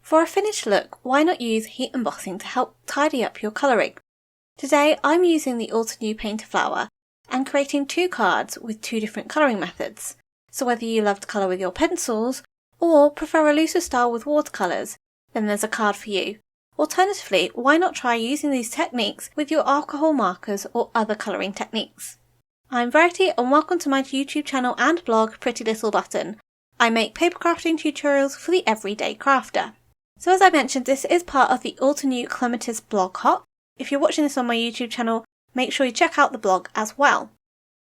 For a finished look, why not use heat embossing to help tidy up your colouring? Today I'm using the Altenew Paint-a-flower and creating 2 cards with 2 different colouring methods. So whether you love to colour with your pencils or prefer a looser style with watercolours, then there's a card for you. Alternatively, why not try using these techniques with your alcohol markers or other colouring techniques? I'm Verity and welcome to my YouTube channel and blog Pretty Little Button. I make paper crafting tutorials for the everyday crafter. So as I mentioned, this is part of the Altenew Clematis blog hop. If you're watching this on my YouTube channel, make sure you check out the blog as well.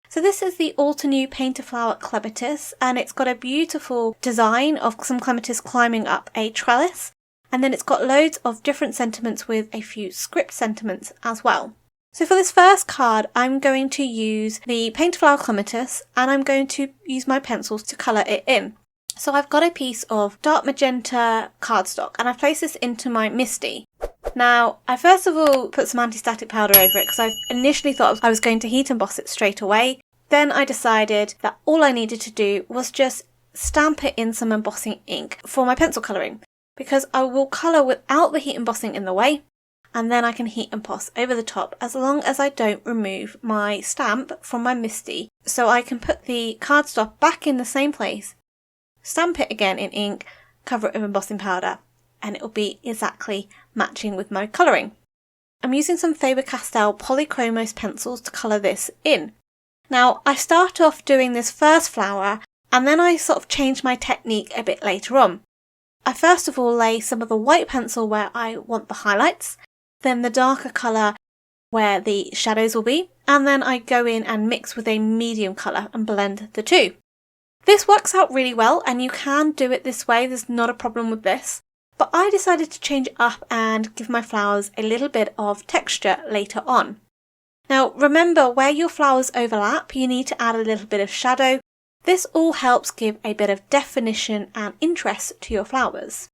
So this is the Altenew Paint-a-flower Clematis, and it's got a beautiful design of some clematis climbing up a trellis. And then it's got loads of different sentiments with a few script sentiments as well. So for this first card, I'm going to use the Paint-a-flower Clematis and I'm going to use my pencils to colour it in. So I've got a piece of dark magenta cardstock and I've placed this into my Misty. Now, I first of all put some anti-static powder over it because I initially thought I was going to heat emboss it straight away. Then I decided that all I needed to do was just stamp it in some embossing ink for my pencil colouring, because I will colour without the heat embossing in the way, and then I can heat emboss over the top as long as I don't remove my stamp from my Misty. So I can put the cardstock back in the same place, stamp it again in ink, cover it with embossing powder, and it will be exactly matching with my colouring. I'm using some Faber-Castell Polychromos pencils to colour this in. Now, I start off doing this first flower, and then I sort of change my technique a bit later on. I first of all lay some of the white pencil where I want the highlights, then the darker colour where the shadows will be, and then I go in and mix with a medium colour and blend the two. This works out really well and you can do it this way, there's not a problem with this, but I decided to change it up and give my flowers a little bit of texture later on. Now remember, where your flowers overlap, you need to add a little bit of shadow. This all helps give a bit of definition and interest to your flowers.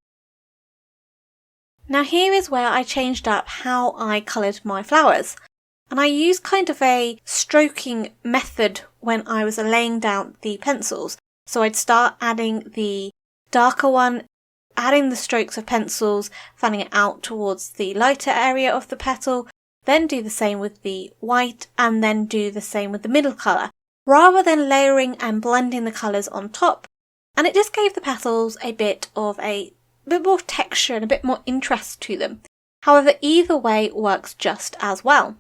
Now here is where I changed up how I coloured my flowers. And I used kind of a stroking method when I was laying down the pencils. So I'd start adding the darker one, adding the strokes of pencils, fanning it out towards the lighter area of the petal, then do the same with the white, and then do the same with the middle colour, rather than layering and blending the colours on top. And it just gave the petals a bit more texture and a bit more interest to them. However, either way works just as well.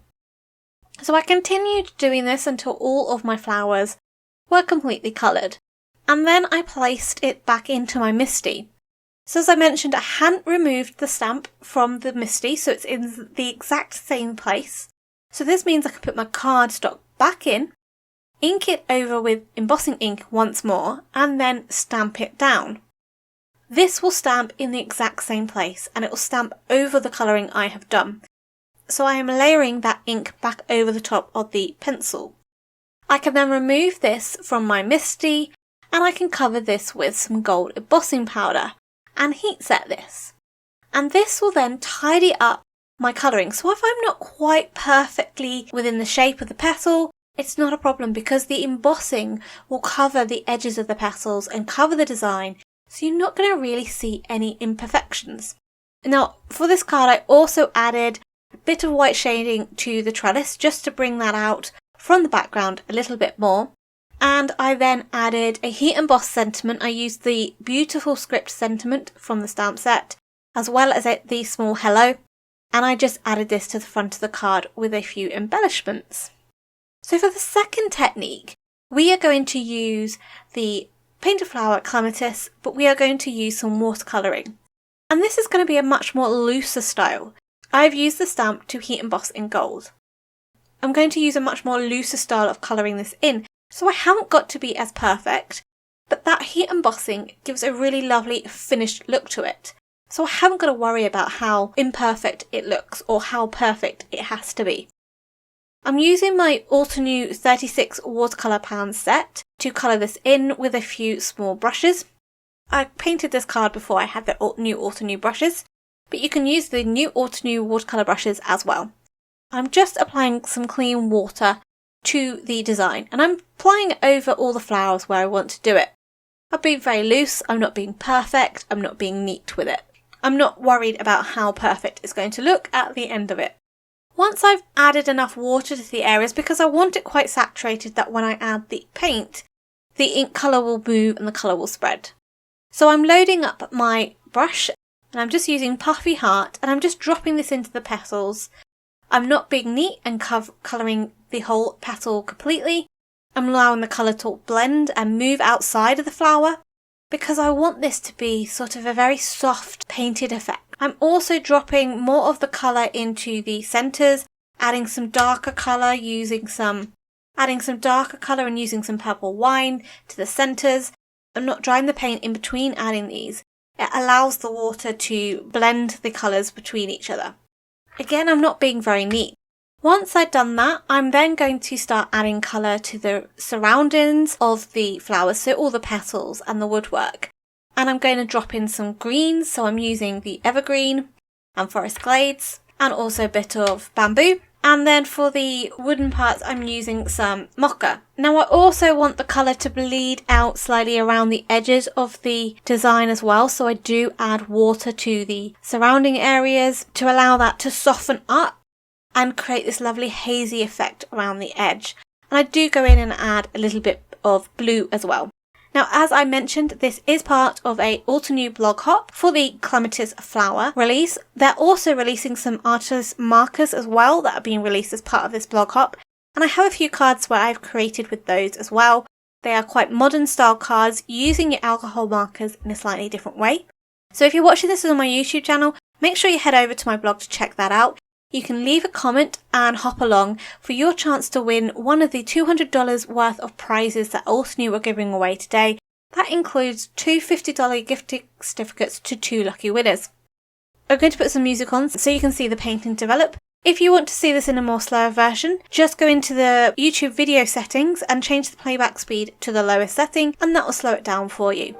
So I continued doing this until all of my flowers were completely coloured. And then I placed it back into my Misty. So as I mentioned, I hadn't removed the stamp from the Misty, so it's in the exact same place. So this means I can put my cardstock back in, ink it over with embossing ink once more, and then stamp it down. This will stamp in the exact same place and it will stamp over the colouring I have done. So I am layering that ink back over the top of the pencil. I can then remove this from my Misty and I can cover this with some gold embossing powder and heat set this. And this will then tidy up my colouring. So if I'm not quite perfectly within the shape of the petal, it's not a problem because the embossing will cover the edges of the petals and cover the design, so you're not going to really see any imperfections. Now for this card I also added a bit of white shading to the trellis just to bring that out from the background a little bit more. And I then added a heat emboss sentiment. I used the beautiful script sentiment from the stamp set as well as the small hello, and I just added this to the front of the card with a few embellishments. So for the second technique, we are going to use the Paint-a-flower Clematis, but we are going to use some watercolouring. And this is going to be a much more looser style. I've used the stamp to heat emboss in gold. I'm going to use a much more looser style of colouring this in, so I haven't got to be as perfect, but that heat embossing gives a really lovely finished look to it. So I haven't got to worry about how imperfect it looks or how perfect it has to be. I'm using my Altenew 36 watercolour pan set to colour this in with a few small brushes. I painted this card before I had the new Altenew brushes, but you can use the new Altenew watercolour brushes as well. I'm just applying some clean water to the design and I'm applying it over all the flowers where I want to do it. I've been very loose, I'm not being perfect, I'm not being neat with it. I'm not worried about how perfect it's going to look at the end of it. Once I've added enough water to the areas, because I want it quite saturated that when I add the paint, the ink colour will move and the colour will spread. So I'm loading up my brush and I'm just using Puffy Heart and I'm just dropping this into the petals. I'm not being neat and colouring the whole petal completely. I'm allowing the colour to blend and move outside of the flower because I want this to be sort of a very soft painted effect. I'm also dropping more of the colour into the centres, adding some darker colour and using some purple wine to the centres. I'm not drying the paint in between adding these. It allows the water to blend the colours between each other. Again, I'm not being very neat. Once I've done that, I'm then going to start adding colour to the surroundings of the flowers, so all the petals and the woodwork. And I'm going to drop in some greens, so I'm using the evergreen and forest glades and also a bit of bamboo. And then for the wooden parts, I'm using some mocha. Now I also want the colour to bleed out slightly around the edges of the design as well, so I do add water to the surrounding areas to allow that to soften up and create this lovely hazy effect around the edge. And I do go in and add a little bit of blue as well. Now, as I mentioned, this is part of a Altenew blog hop for the Clematis flower release. They're also releasing some artist markers as well that are being released as part of this blog hop. And I have a few cards where I've created with those as well. They are quite modern style cards using your alcohol markers in a slightly different way. So if you're watching this on my YouTube channel, make sure you head over to my blog to check that out. You can leave a comment and hop along for your chance to win one of the $200 worth of prizes that Altenew are giving away today. That includes two $50 gift certificates to 2 lucky winners. I'm going to put some music on so you can see the painting develop. If you want to see this in a more slower version, just go into the YouTube video settings and change the playback speed to the lowest setting, and that will slow it down for you.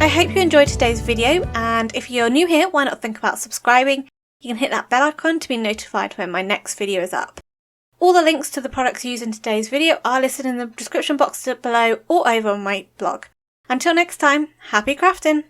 I hope you enjoyed today's video, and if you're new here, why not think about subscribing? You can hit that bell icon to be notified when my next video is up. All the links to the products used in today's video are listed in the description box below or over on my blog. Until next time, happy crafting!